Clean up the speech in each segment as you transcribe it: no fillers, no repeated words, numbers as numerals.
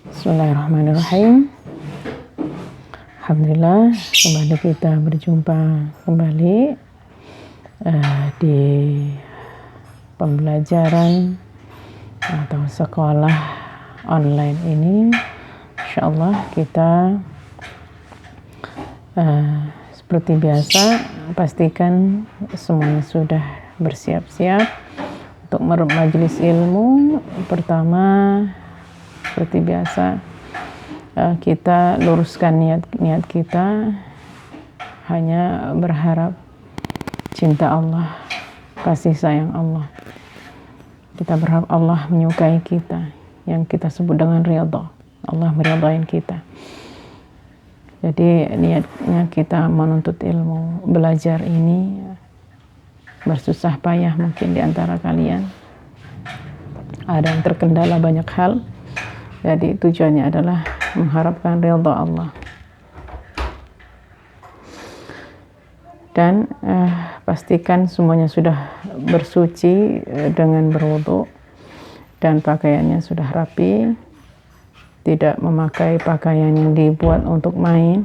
Bismillahirrahmanirrahim. Alhamdulillah, kembali kita berjumpa kembali di pembelajaran atau sekolah online ini. Insyaallah kita seperti biasa, pastikan semuanya sudah bersiap-siap untuk majelis ilmu. Pertama, seperti biasa, kita luruskan niat kita, hanya berharap cinta Allah, kasih sayang Allah. Kita berharap Allah menyukai kita, yang kita sebut dengan ridha. Allah meridai kita. Jadi niatnya kita menuntut ilmu, belajar ini bersusah payah mungkin di antara kalian. Ada yang terkendala banyak hal. Jadi tujuannya adalah mengharapkan ridha Allah. Dan pastikan semuanya sudah bersuci dengan berwudu dan pakaiannya sudah rapi, tidak memakai pakaian yang dibuat untuk main,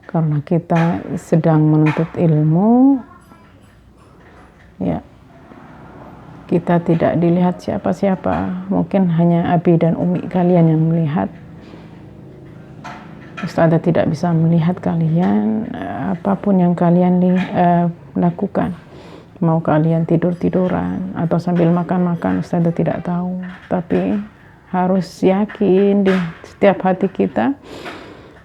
karena kita sedang menuntut ilmu. Ya, kita tidak dilihat siapa-siapa, mungkin hanya abi dan umi kalian yang melihat. Ustazah tidak bisa melihat kalian, apapun yang kalian lakukan, mau kalian tidur-tiduran atau sambil makan-makan, Ustazah tidak tahu. Tapi harus yakin di setiap hati kita,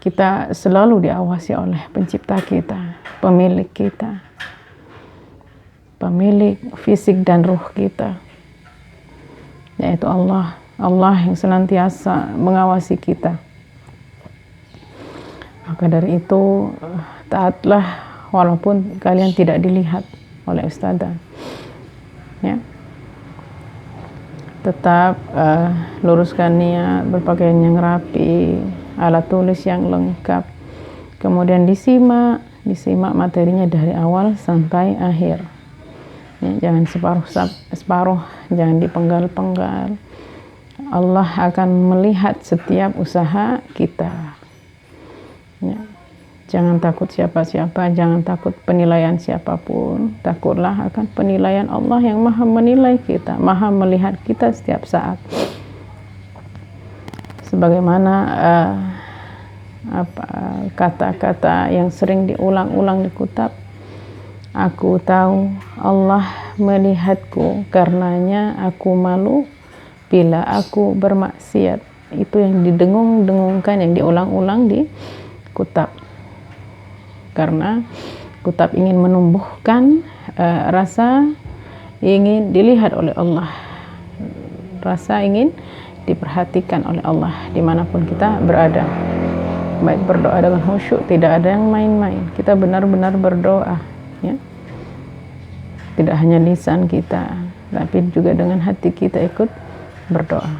kita selalu diawasi oleh pencipta kita, pemilik kita, pemilik fisik dan ruh kita, yaitu Allah. Allah yang senantiasa mengawasi kita. Maka dari itu, taatlah walaupun kalian tidak dilihat oleh ustazah. Ya. Tetap luruskan niat, berpakaian yang rapi, alat tulis yang lengkap. Kemudian disimak materinya dari awal sampai akhir. Ya, jangan separuh, jangan dipenggal-penggal. Allah akan melihat setiap usaha kita. Ya. Jangan takut siapa-siapa, jangan takut penilaian siapapun. Takutlah akan penilaian Allah yang maha menilai kita, maha melihat kita setiap saat. Sebagaimana kata-kata yang sering diulang-ulang di kitab, aku tahu Allah melihatku, karenanya aku malu bila aku bermaksiat. Itu yang didengung-dengungkan, yang diulang-ulang di kitab. Karena kitab ingin menumbuhkan rasa ingin dilihat oleh Allah, rasa ingin diperhatikan oleh Allah dimanapun kita berada. Baik berdoa dengan khusyuk, tidak ada yang main-main. Kita benar-benar berdoa, ya. Tidak hanya lisan kita, tapi juga dengan hati kita ikut berdoa.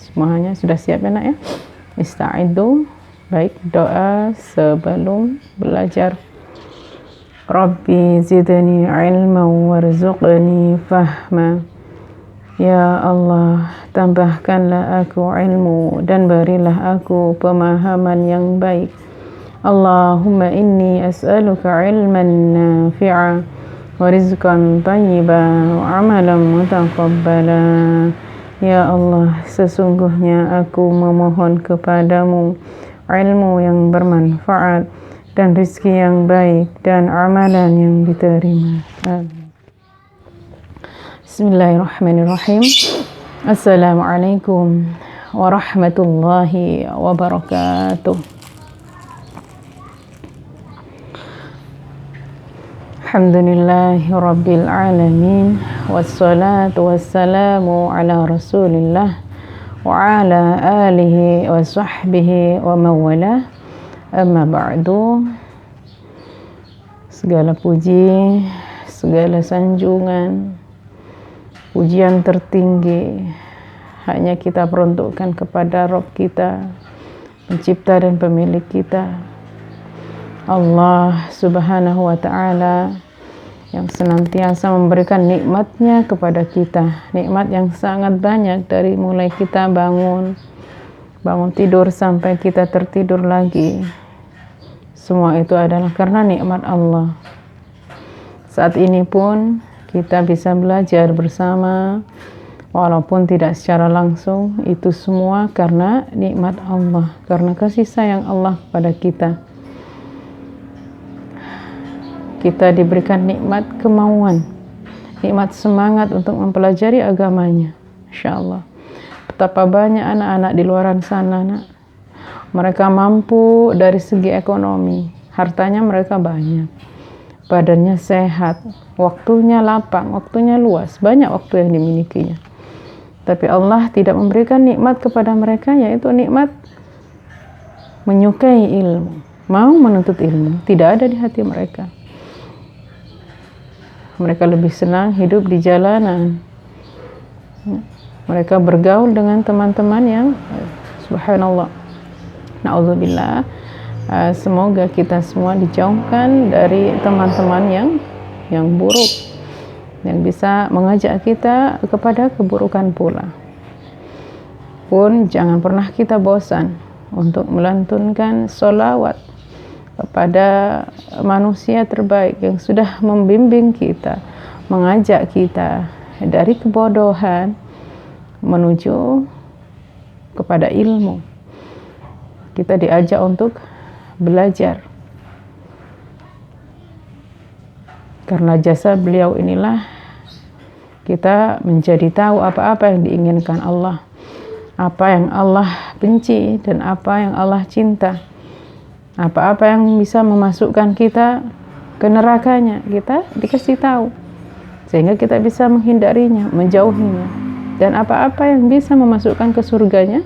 Semuanya sudah siap ya nak ya? Ista'idhu. Baik, doa sebelum belajar. Rabbi zidni ilman warzuqni fahma. Ya Allah, tambahkanlah aku ilmu dan berilah aku pemahaman yang baik. Allahumma inni as'aluka ilman nafi'a wa rizqan thayyiban wa amalan mutaqabbala. Ya Allah, sesungguhnya aku memohon kepadamu ilmu yang bermanfaat dan rezeki yang baik dan amalan yang diterima. Amin. Bismillahirrahmanirrahim. Assalamualaikum warahmatullahi wabarakatuh. Alhamdulillahi rabbil alamin, wassalatu wassalamu ala rasulillah wa ala alihi wa sahbihi wa mawalah. Amma ba'du. Segala puji, segala sanjungan, pujian tertinggi hanya kita peruntukkan kepada Rabb kita, pencipta dan pemilik kita, Allah subhanahu wa ta'ala, yang senantiasa memberikan nikmatnya kepada kita, nikmat yang sangat banyak dari mulai kita bangun tidur sampai kita tertidur lagi. Semua itu adalah karena nikmat Allah. Saat ini pun kita bisa belajar bersama, walaupun tidak secara langsung, itu semua karena nikmat Allah, karena kasih sayang Allah kepada kita. Kita diberikan nikmat kemauan, nikmat semangat untuk mempelajari agamanya. Masya Allah. Betapa banyak anak-anak di luar sana, nak. Mereka mampu dari segi ekonomi, hartanya mereka banyak, badannya sehat, waktunya lapang, waktunya luas, banyak waktu yang dimilikinya. Tapi Allah tidak memberikan nikmat kepada mereka, yaitu nikmat menyukai ilmu, mau menuntut ilmu, tidak ada di hati mereka. Mereka lebih senang hidup di jalanan. Mereka bergaul dengan teman-teman yang subhanallah, na'udzubillah. Semoga kita semua dijauhkan dari teman-teman yang buruk, yang bisa mengajak kita kepada keburukan pula. Pun jangan pernah kita bosan untuk melantunkan sholawat kepada manusia terbaik yang sudah membimbing kita, mengajak kita dari kebodohan menuju kepada ilmu. Kita diajak untuk belajar. Karena jasa beliau inilah kita menjadi tahu apa-apa yang diinginkan Allah, apa yang Allah benci dan apa yang Allah cinta. Apa-apa yang bisa memasukkan kita ke nerakanya, kita dikasih tahu, sehingga kita bisa menghindarinya, menjauhinya. Dan apa-apa yang bisa memasukkan ke surganya,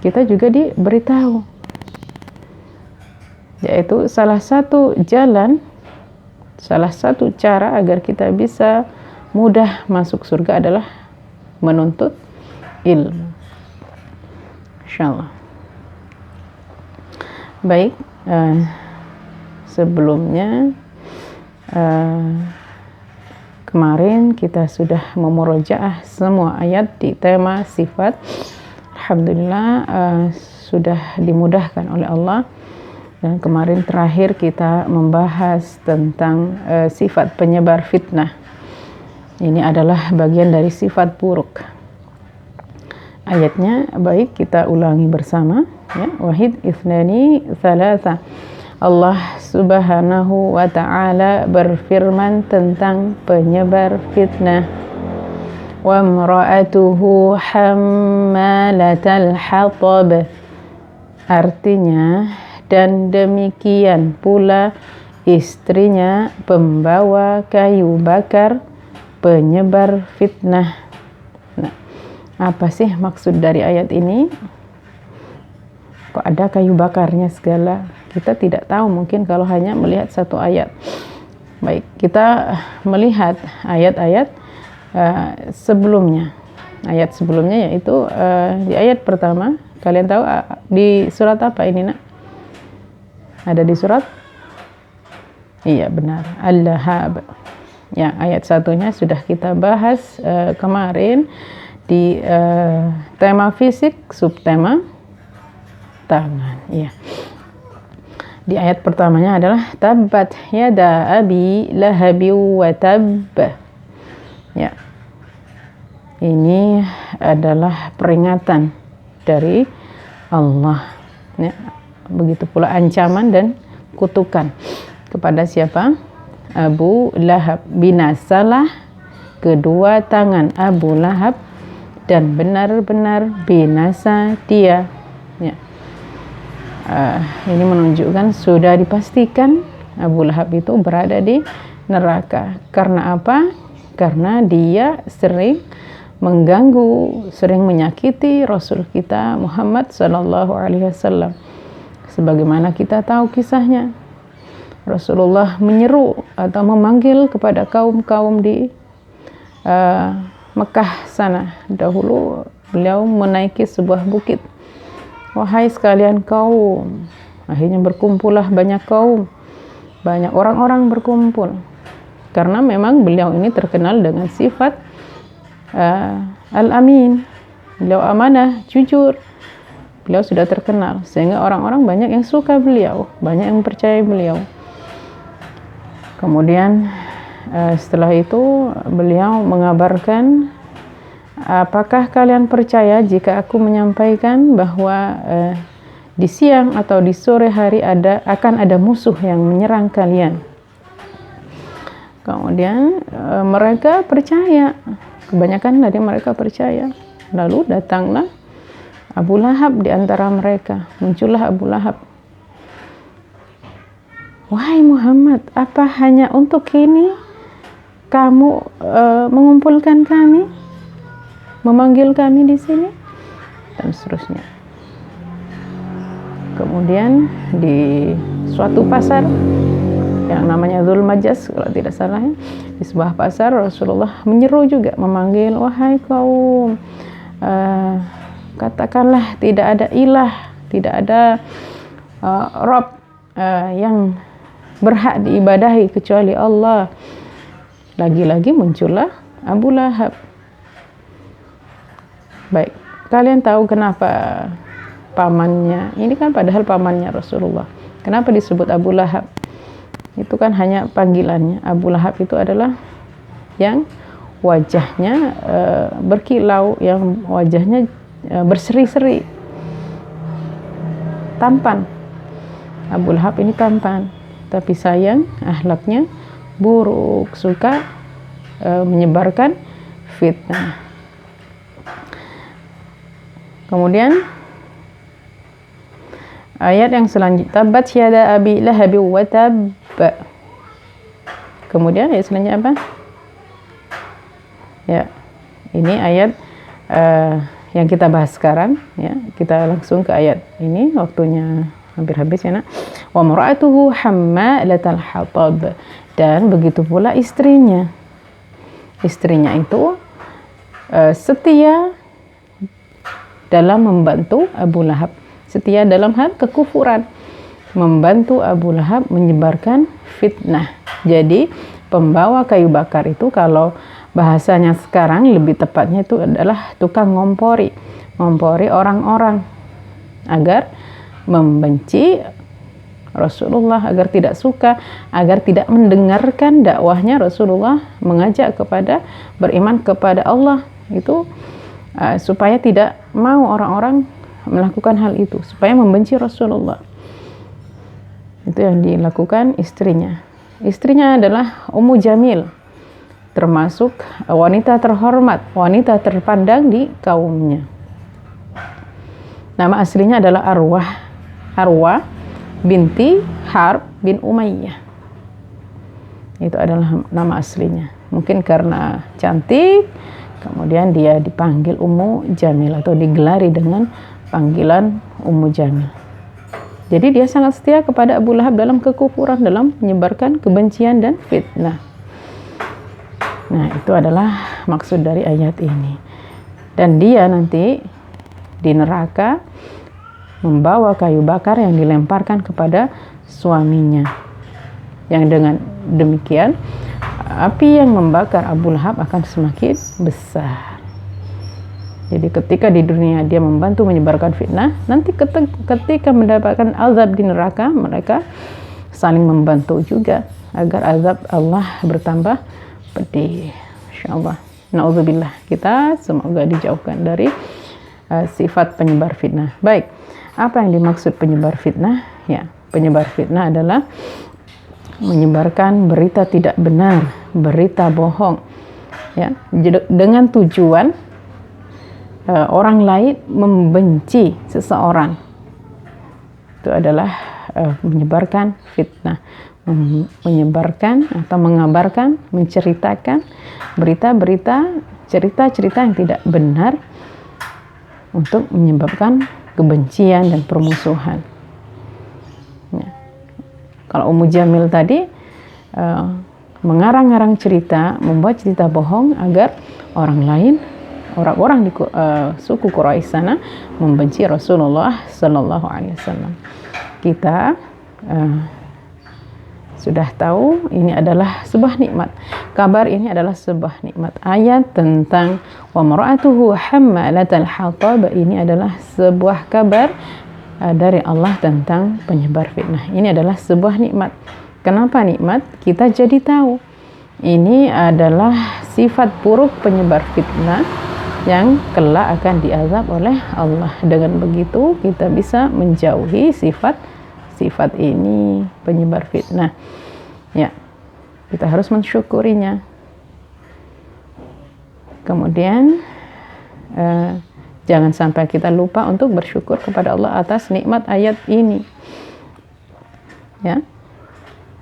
kita juga diberitahu. Yaitu salah satu jalan, salah satu cara agar kita bisa mudah masuk surga adalah menuntut ilmu. Insyaallah. Baik, sebelumnya kemarin kita sudah memurojaah semua ayat di tema sifat. Alhamdulillah sudah dimudahkan oleh Allah. Dan kemarin terakhir kita membahas tentang sifat penyebar fitnah. Ini adalah bagian dari sifat buruk. Ayatnya baik kita ulangi bersama, ya. Wahid ithnani thalatha. Allah Subhanahu wa ta'ala berfirman tentang penyebar fitnah. Wa imra'atuhu hammalatal hatab. Artinya, dan demikian pula istrinya pembawa kayu bakar, penyebar fitnah. Nah, apa sih maksud dari ayat ini? Kok ada kayu bakarnya segala? Kita tidak tahu, mungkin kalau hanya melihat satu ayat. Baik, kita melihat ayat-ayat sebelumnya. Ayat sebelumnya yaitu di ayat pertama. Kalian tahu di surat apa ini, nak? Ada di surat? Iya, benar. Al-Lahab. Ya, ayat satunya sudah kita bahas kemarin di tema fisik, subtema tangan. Iya. Di ayat pertamanya adalah tabbat yada abi lahabi wa tabb. Ya. Ini adalah peringatan dari Allah. Ya. Begitu pula ancaman dan kutukan kepada siapa? Abu Lahab. Binasalah kedua tangan Abu Lahab dan benar-benar binasa dia. Ya. Ini menunjukkan sudah dipastikan Abu Lahab itu berada di neraka. Karena apa? Karena dia sering mengganggu, sering menyakiti Rasul kita Muhammad sallallahu alaihi wasallam. Sebagaimana kita tahu kisahnya, Rasulullah menyeru atau memanggil kepada kaum-kaum di Mekah sana. Dahulu beliau menaiki sebuah bukit. Wahai sekalian kaum, akhirnya berkumpullah banyak kaum, banyak orang-orang berkumpul. karena memang beliau ini terkenal dengan sifat al-amin. Beliau amanah, jujur. Beliau sudah terkenal sehingga orang-orang banyak yang suka beliau, banyak yang percaya beliau. Kemudian setelah itu beliau mengabarkan, apakah kalian percaya jika aku menyampaikan bahwa di siang atau di sore hari akan ada musuh yang menyerang kalian? Kemudian mereka percaya, kebanyakan dari mereka percaya. Lalu datanglah Abu Lahab di antara mereka. Muncullah Abu Lahab. Wahai Muhammad, apa hanya untuk ini kamu mengumpulkan kami, memanggil kami di sini, dan seterusnya. Kemudian di suatu pasar yang namanya Dzul Majas, kalau tidak salah ya, di sebuah pasar Rasulullah menyeru juga, memanggil, wahai kaum, katakanlah tidak ada ilah, tidak ada Rabb yang berhak diibadahi kecuali Allah. Lagi-lagi muncullah Abu Lahab. Baik, kalian tahu kenapa pamannya, ini kan padahal pamannya Rasulullah, kenapa disebut Abu Lahab? Itu kan hanya panggilannya. Abu Lahab itu adalah yang wajahnya berkilau, yang wajahnya berseri-seri, tampan. Abu Lahab ini tampan, tapi sayang akhlaknya buruk, suka menyebarkan fitnah. Kemudian ayat yang selanjutnya, tabat yada abi lahab wa tab. Kemudian ayat selanjutnya apa? Ya, ini ayat yang kita bahas sekarang ya. Kita langsung ke ayat ini, waktunya hampir habis ya nak. Wa mar'atuhu hammalatal hatab, dan begitu pula istrinya. Istrinya itu setia dalam membantu Abu Lahab, setia dalam hal kekufuran, membantu Abu Lahab menyebarkan fitnah. Jadi pembawa kayu bakar itu, kalau bahasanya sekarang lebih tepatnya itu adalah tukang ngompori orang-orang agar membenci Rasulullah, agar tidak suka, agar tidak mendengarkan dakwahnya Rasulullah, mengajak kepada beriman kepada Allah itu, supaya tidak mau orang-orang melakukan hal itu, supaya membenci Rasulullah. Itu yang dilakukan istrinya. Istrinya adalah Ummu Jamil, termasuk wanita terhormat, wanita terpandang di kaumnya. Nama aslinya adalah Arwah binti Harb bin Umayyah. Itu adalah nama aslinya. Mungkin karena cantik, kemudian dia dipanggil Ummu Jamil atau digelari dengan panggilan Ummu Jamil. Jadi dia sangat setia kepada Abu Lahab dalam kekufuran, dalam menyebarkan kebencian dan fitnah. Nah, itu adalah maksud dari ayat ini. Dan dia nanti di neraka membawa kayu bakar yang dilemparkan kepada suaminya. Yang dengan demikian, api yang membakar Abu Lahab akan semakin besar. Jadi ketika di dunia dia membantu menyebarkan fitnah, nanti ketika mendapatkan azab di neraka, mereka saling membantu juga agar azab Allah bertambah pedih. Insyaallah. Nauzubillah, kita semoga dijauhkan dari sifat penyebar fitnah. Baik, apa yang dimaksud penyebar fitnah? Ya, penyebar fitnah adalah menyebarkan berita tidak benar, berita bohong, ya, dengan tujuan orang lain membenci seseorang. Itu adalah menyebarkan fitnah, menyebarkan atau mengabarkan, menceritakan berita-berita, cerita-cerita yang tidak benar untuk menyebabkan kebencian dan permusuhan. Ya. Kalau Ummu Jamil tadi mengarang-arang cerita, membuat cerita bohong agar orang lain, orang-orang di suku Quraisy sana membenci Rasulullah Sallallahu Alaihi Wasallam. Kita sudah tahu ini adalah sebuah nikmat. Kabar ini adalah sebuah nikmat. Ayat tentang wa mar'atuhu hammalatal hatab ini adalah sebuah kabar dari Allah tentang penyebar fitnah. Ini adalah sebuah nikmat. Kenapa nikmat? Kita jadi tahu ini adalah sifat buruk penyebar fitnah yang kelak akan diazab oleh Allah. Dengan begitu kita bisa menjauhi sifat ini, penyebar fitnah. Ya, kita harus mensyukurinya. Kemudian jangan sampai kita lupa untuk bersyukur kepada Allah atas nikmat ayat ini. Ya,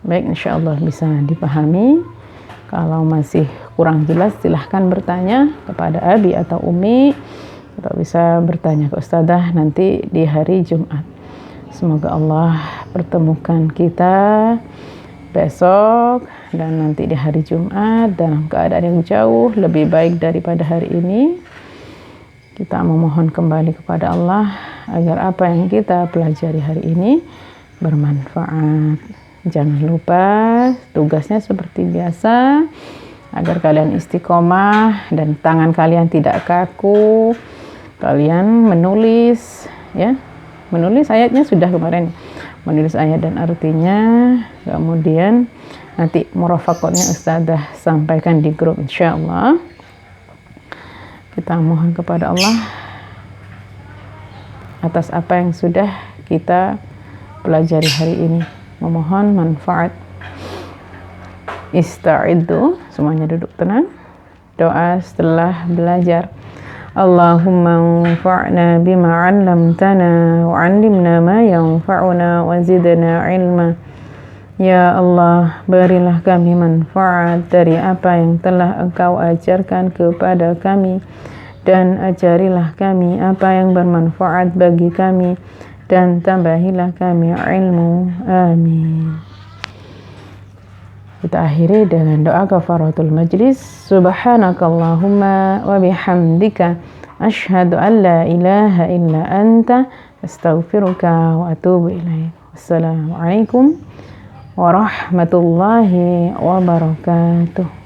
baik, insyaallah bisa dipahami. Kalau masih kurang jelas silahkan bertanya kepada Abi atau Umi, atau bisa bertanya ke Ustadzah nanti di hari Jumat. Semoga Allah pertemukan kita besok dan nanti di hari Jumat dalam keadaan yang jauh lebih baik daripada hari ini. Kita memohon kembali kepada Allah agar apa yang kita pelajari hari ini bermanfaat. Jangan lupa tugasnya seperti biasa, agar kalian istiqomah dan tangan kalian tidak kaku. Kalian menulis, ya, menulis ayatnya sudah kemarin, menulis ayat dan artinya, kemudian nanti murafaqatnya Ustadzah sampaikan di grup insyaallah. Kita mohon kepada Allah atas apa yang sudah kita pelajari hari ini, memohon manfaat. Ista'iddu, semuanya duduk tenang. Doa setelah belajar. Allahumma anfa'na bima 'allamtana wa 'allimna ma yanfa'una wa zidna 'ilma. Ya Allah, berilah kami manfaat dari apa yang telah Engkau ajarkan kepada kami, dan ajarilah kami apa yang bermanfaat bagi kami, dan tambahilah kami ilmu. Amin. Kita akhiri dengan doa kafaratul majlis. Subhanakallahumma wa bihamdika asyhadu an la ilaha illa anta astaghfiruka wa atubu ilaik. Wassalamualaikum warahmatullahi wabarakatuh.